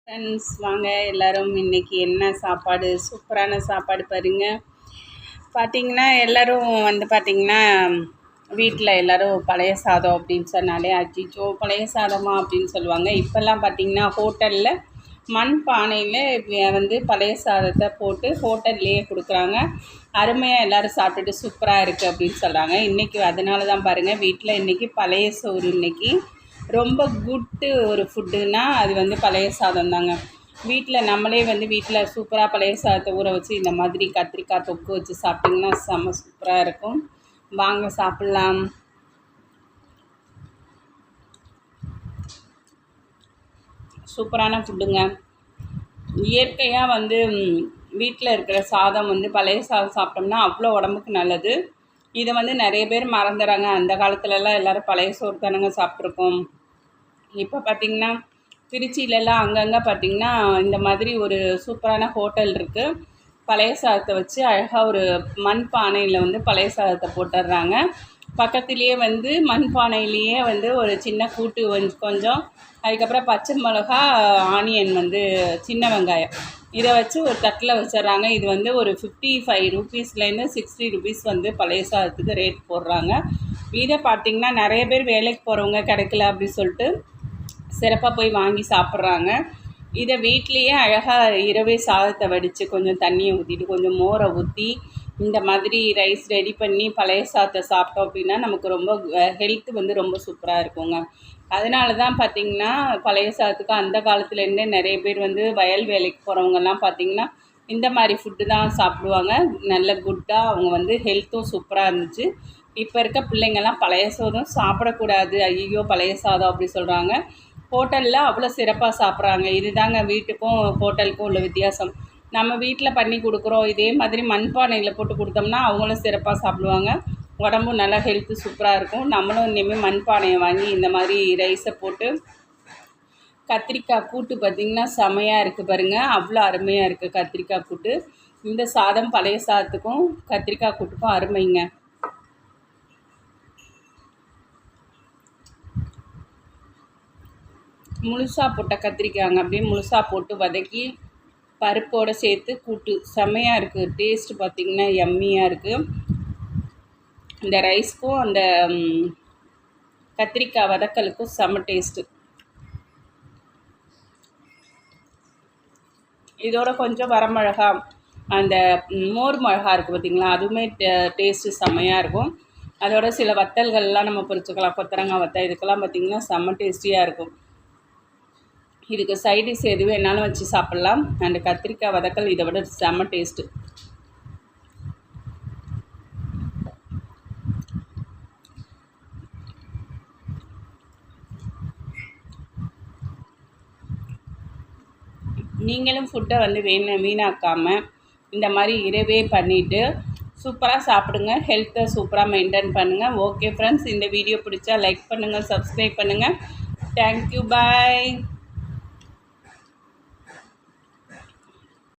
Friends வாங்க எல்லோரும் இன்றைக்கி என்ன சாப்பாடு சூப்பரான சாப்பாடு பார்த்தீங்கன்னா எல்லோரும் பார்த்தீங்கன்னா வீட்டில் எல்லோரும் பழைய சாதம் அப்படின்னு சொன்னாலே அச்சிச்சோ பழைய சாதமா அப்படின்னு சொல்லுவாங்க. இப்போல்லாம் பார்த்திங்கன்னா ஹோட்டலில் மண் பானையில் பழைய சாதத்தை போட்டு ஹோட்டல்லையே கொடுக்குறாங்க. அருமையாக எல்லோரும் சாப்பிட்டுட்டு சூப்பராக இருக்குது அப்படின்னு சொல்கிறாங்க. இன்றைக்கி அதனால தான் பாருங்கள் வீட்டில் இன்றைக்கி பழைய சோறு இன்றைக்கி ரொம்ப குட்டு ஒரு ஃபுட்டுன்னா அது பழைய சாதம் தாங்க. வீட்டில் நம்மளே வீட்டில் சூப்பராக பழைய சாதத்தை ஊற வச்சு இந்த மாதிரி கத்திரிக்காய் தொக்கு வச்சு சாப்பிட்டிங்கன்னா செம்ம சூப்பராக இருக்கும். வாங்க சாப்பிட்லாம். சூப்பரான ஃபுட்டுங்க. இயற்கையாக வீட்டில் இருக்கிற சாதம் பழைய சாதம் சாப்பிட்டோம்னா அவ்வளோ உடம்புக்கு நல்லது. இதை நிறைய பேர் மறந்துடுறாங்க. அந்த காலத்துலலாம் எல்லோரும் பழைய சோறு தானங்க சாப்பிட்ருக்கோம். இப்போ பார்த்திங்கன்னா திருச்சியிலலாம் அங்கங்கே பார்த்திங்கன்னா இந்த மாதிரி ஒரு சூப்பரான ஹோட்டல் இருக்குது. பழைய சாதத்தை வச்சு அழகாக ஒரு மண் பானையில் பழைய சாதத்தை போட்டுடுறாங்க. பக்கத்துலேயே மண் பானையிலேயே ஒரு சின்ன கூட்டு கொஞ்சம், அதுக்கப்புறம் பச்சை மிளகா, ஆனியன், சின்ன வெங்காயம் இதை வச்சு ஒரு தட்டில் வச்சிட்றாங்க. இது ஒரு 55 ரூபீஸ்லேருந்து 60 ரூபீஸ் பழைய சாதத்துக்கு ரேட் போடுறாங்க. இதை பார்த்திங்கன்னா நிறைய பேர் வேலைக்கு போகிறவங்க கிடைக்கல அப்படின்னு சொல்லிட்டு சிறப்பாக போய் வாங்கி சாப்பிட்றாங்க. இதை வீட்லேயே அழகாக இரவே சாதத்தை வடித்து கொஞ்சம் தண்ணியை ஊற்றிட்டு கொஞ்சம் மோரை ஊற்றி இந்த மாதிரி ரைஸ் ரெடி பண்ணி பழைய சாதத்தை சாப்பிட்டோம் அப்படின்னா நமக்கு ரொம்ப ஹெல்த்து ரொம்ப சூப்பராக இருக்குங்க. அதனால தான் பார்த்திங்கன்னா பழைய சாதத்துக்கு அந்த காலத்துலேருந்தே நிறைய பேர் வயல் வேலைக்கு போகிறவங்கெல்லாம் பார்த்திங்கன்னா இந்த மாதிரி ஃபுட்டு தான் சாப்பிடுவாங்க. நல்ல குட்டாக அவங்க ஹெல்த்தும் சூப்பராக இருந்துச்சு. இப்போ இருக்க பிள்ளைங்கள்லாம் பழைய சாதம் சாப்பிடக்கூடாது, ஐயோ பழைய சாதம் அப்படி சொல்கிறாங்க. ஹோட்டலில் அவ்வளோ சிறப்பாக சாப்பிட்றாங்க. இதுதாங்க வீட்டுக்கும் ஹோட்டலுக்கும் உள்ள வித்தியாசம். நம்ம வீட்டில் பண்ணி கொடுக்குறோம், இதே மாதிரி மண்பானையில் போட்டு கொடுத்தோம்னா அவங்களும் சிறப்பாக சாப்பிடுவாங்க. உடம்பும் நல்லா ஹெல்த்து சூப்பராக இருக்கும். நம்மளும் இனிமேல் மண்பானையை வாங்கி இந்த மாதிரி ரைஸை போட்டு கத்திரிக்காய் கூட்டு பார்த்திங்கன்னா செமையாக இருக்குது பாருங்கள். அவ்வளோ அருமையாக இருக்குது கத்திரிக்காய் கூட்டு. இந்த சாதம் பழைய சாதத்துக்கும் கத்திரிக்காய் கூட்டுக்கும் அருமைங்க. முழுசாக போட்ட கத்திரிக்காய்ங்க அப்படியே முழுசாக போட்டு வதக்கி பருப்போடு சேர்த்து கூட்டு செம்மையாக இருக்குது. டேஸ்ட்டு பார்த்திங்கன்னா யம்மியாக இருக்குது. இந்த ரைஸ்க்கும் அந்த கத்திரிக்காய் வதக்கலுக்கும் செம்ம டேஸ்ட்டு. இதோட கொஞ்சம் வரமிளகா, அந்த மோர் மிளகா இருக்குது பார்த்திங்களா, அதுவுமே டேஸ்ட்டு செம்மையாக இருக்கும். அதோட சில வத்தல்கள்லாம் நம்ம பொரிச்சுக்கலாம். கொத்தரங்காய் வத்தல் இதுக்கெல்லாம் பார்த்திங்கன்னா செம்ம டேஸ்டியாக இருக்கும். இதுக்கு சைடிஷ் எது வேணாலும் வச்சு சாப்பிட்லாம். அந்த கத்திரிக்காய் வதக்கல் இதை விட செம்ம டேஸ்ட்டு. நீங்களும் ஃபுட்டை வீணாக்காமல் இந்த மாதிரி இரவே பண்ணிவிட்டு சூப்பராக சாப்பிடுங்க. ஹெல்த்தை சூப்பராக மெயின்டைன் பண்ணுங்கள். ஓகே ஃப்ரெண்ட்ஸ், இந்த வீடியோ பிடிச்சா லைக் பண்ணுங்கள், சப்ஸ்கிரைப் பண்ணுங்கள். தேங்க்யூ, பாய்.